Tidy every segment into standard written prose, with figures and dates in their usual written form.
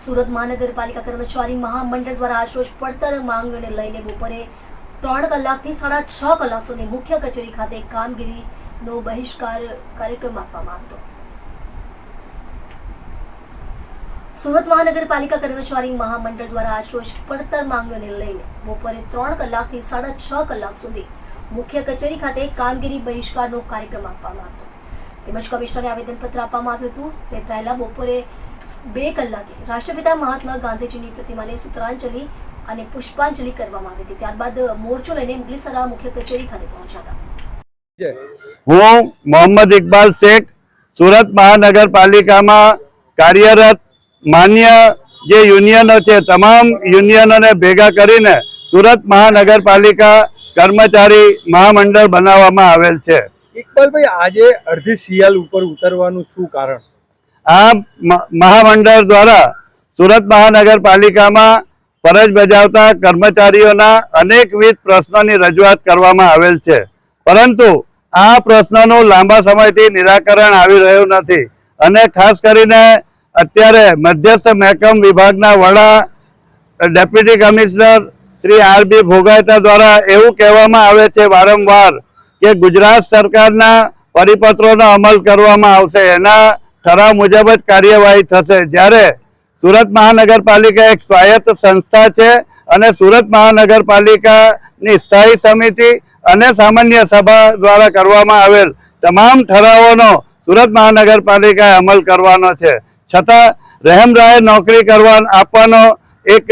સુરત મહાનગરપાલિકા કર્મચારી મહામંડળ દ્વારા આજરોજ પડતર માંગને લઈને બપોરે 3 કલાકથી 6.5 કલાક સુધી મુખ્ય કચેરી ખાતે કામગીરીનો બહિષ્કાર કાર્યક્રમ આપવામાં આવ્યો. સુરત મહાનગરપાલિકા કર્મચારી મહામંડળ દ્વારા આજરોજ પડતર માંગને લઈને બપોરે 3 કલાકથી 6.5 કલાક સુધી મુખ્ય કચેરી ખાતે કામગીરી બહિષ્કારનો કાર્યક્રમ આપવામાં આવ્યો. તેમજ કમિશનરને આવેદનપત્ર આપવામાં આવ્યું હતું. તે પહેલા બપોરે 2 કલાકે રાષ્ટ્રપિતા મહાત્મા ગાંધીજીની પ્રતિમાને સૂત્રાંજલિ અને પુષ્પાંજલિ કરવામાં આવી હતી. ત્યારબાદ મોરચો લઈને મુગલીસરા મુખ્ય કચેરી ખાતે પહોંચ્યા હતા. હું મોહમ્મદ ઇકબાલ શેખ સુરત મહાનગરપાલિકામાં કાર્યરત માન્ય જે યુનિયનો છે તમામ યુનિયનોને ભેગા કરીને સુરત મહાનગરપાલિકા કર્મચારી મહામંડળ બનાવવામાં આવેલ છે. ઇકબાલભાઈ, આજે અડધી સિયાલ ઉપર ઉતરવાનું શું કારણ? આ મહામંડળ દ્વારા સુરત મહાનગરપાલિકામાં ફરજ બજાવતા કર્મચારીઓના અનેકવિધ પ્રશ્નોની રજૂઆત કરવામાં આવેલ છે, પરંતુ આ પ્રશ્નોનું લાંબા સમયથી નિરાકરણ આવી રહ્યું નથી. અને ખાસ કરીને અત્યારે મધ્યસ્થ મહેકમ વિભાગના વડા ડેપ્યુટી કમિશનર શ્રી આર.બી. ભોગાયતા દ્વારા એવું કહેવામાં આવે છે વારંવાર કે ગુજરાત સરકારના પરિપત્રોનો અમલ કરવામાં આવશે, એના ઠરાવ મુજબ જ કાર્યવાહી થશે. જ્યારે સુરત મહાનગરપાલિકા એક સ્વાયત્ત સંસ્થા છે અને સુરત મહાનગરપાલિકાની સ્થાયી સમિતિ અને સામાન્ય સભા દ્વારા કરવામાં આવેલ તમામ ઠરાવોનો સુરત મહાનગરપાલિકાએ અમલ કરવાનો છે. છતાં રહેમરાહે નોકરી આપવાનો એક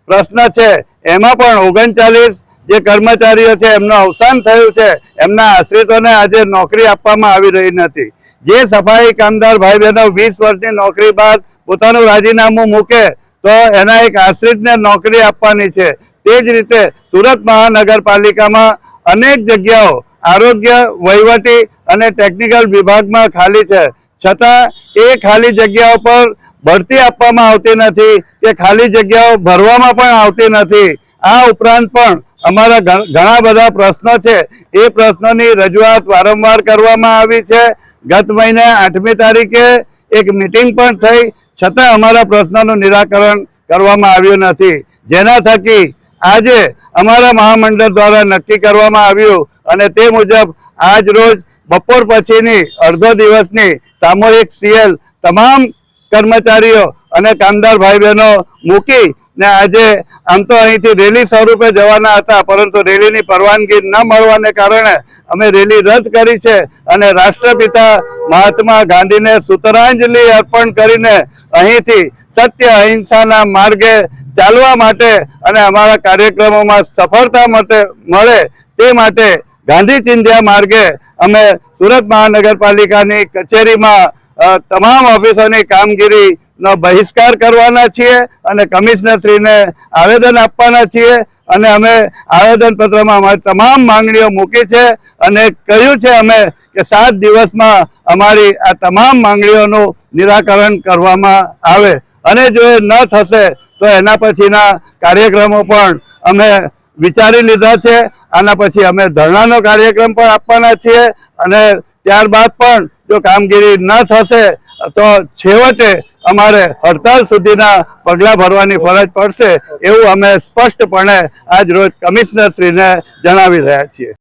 પ્રશ્ન છે. એમાં પણ 39 જે કર્મચારીઓ છે એમનું અવસાન થયું છે, એમના આશ્રિતોને આજે નોકરી આપવામાં આવી રહી નથી. જે સફાઈ કામદાર ભાઈ બહેનો 20 વર્ષની નોકરી બાદ પોતાનું રાજીનામું મૂકે તો એના એક આશ્રિતને નોકરી આપવાની છે. તે જ રીતે સુરત મહાનગરપાલિકામાં અનેક જગ્યાઓ આરોગ્ય, વહીવટી અને ટેકનિકલ વિભાગમાં ખાલી છે, છતાં એ ખાલી જગ્યાઓ પર ભરતી આપવામાં આવતી નથી કે ખાલી જગ્યાઓ ભરવામાં પણ આવતી નથી. આ ઉપરાંત પણ અમારા ઘણા બધા પ્રશ્નો છે. એ પ્રશ્નોની રજૂઆત વારંવાર કરવામાં આવી છે. ગત મહિને 8મી તારીખે એક મિટિંગ પણ થઈ, છતાં અમારા પ્રશ્નોનું નિરાકરણ કરવામાં આવ્યું નથી. જેના થકી આજે અમારા મહામંડળ દ્વારા નક્કી કરવામાં આવ્યું અને તે મુજબ આજ રોજ બપોર પછીની અડધો દિવસની સામૂહિક સીએલ તમામ કર્મચારીઓ અને કામદાર ભાઈ બહેનો મૂકી ને આજે આમ તો અહીંથી રેલી સ્વરૂપે જવાના હતા, પરંતુ રેલીની પરવાનગી ન મળવાને કારણે અમે રેલી રદ કરી છે અને રાષ્ટ્રપિતા મહાત્મા ગાંધીને સૂત્રાંજલિ અર્પણ કરીને અહીંથી સત્ય અહિંસાના માર્ગે ચાલવા માટે અને અમારા કાર્યક્રમોમાં સફળતા મળે તે માટે ગાંધી ચિંધ્યા માર્ગે અમે સુરત મહાનગરપાલિકાની કચેરીમાં તમામ ઓફિસોની કામગીરીનો બહિષ્કાર કરવાના છીએ અને કમિશનરશ્રીને આવેદન આપવાના છીએ. અને અમે આવેદનપત્રમાં અમારી તમામ માંગણીઓ મૂકી છે અને કહ્યું છે અમે કે 7 દિવસમાં અમારી આ તમામ માંગણીઓનું નિરાકરણ કરવામાં આવે અને જો એ ન થશે તો એના પછીના કાર્યક્રમો પણ અમે વિચારી લીધા છે. આના પછી અમે ધરણાનો કાર્યક્રમ પણ આપવાના છીએ અને ત્યારબાદ પણ જો કામગીરી ન થશે તો છેવટે અમારે હડતાલ સુધીના પગલાં ભરવાની ફરજ પડશે, એવું અમે સ્પષ્ટપણે આજ રોજ કમિશનરશ્રીને જણાવી રહ્યા છીએ.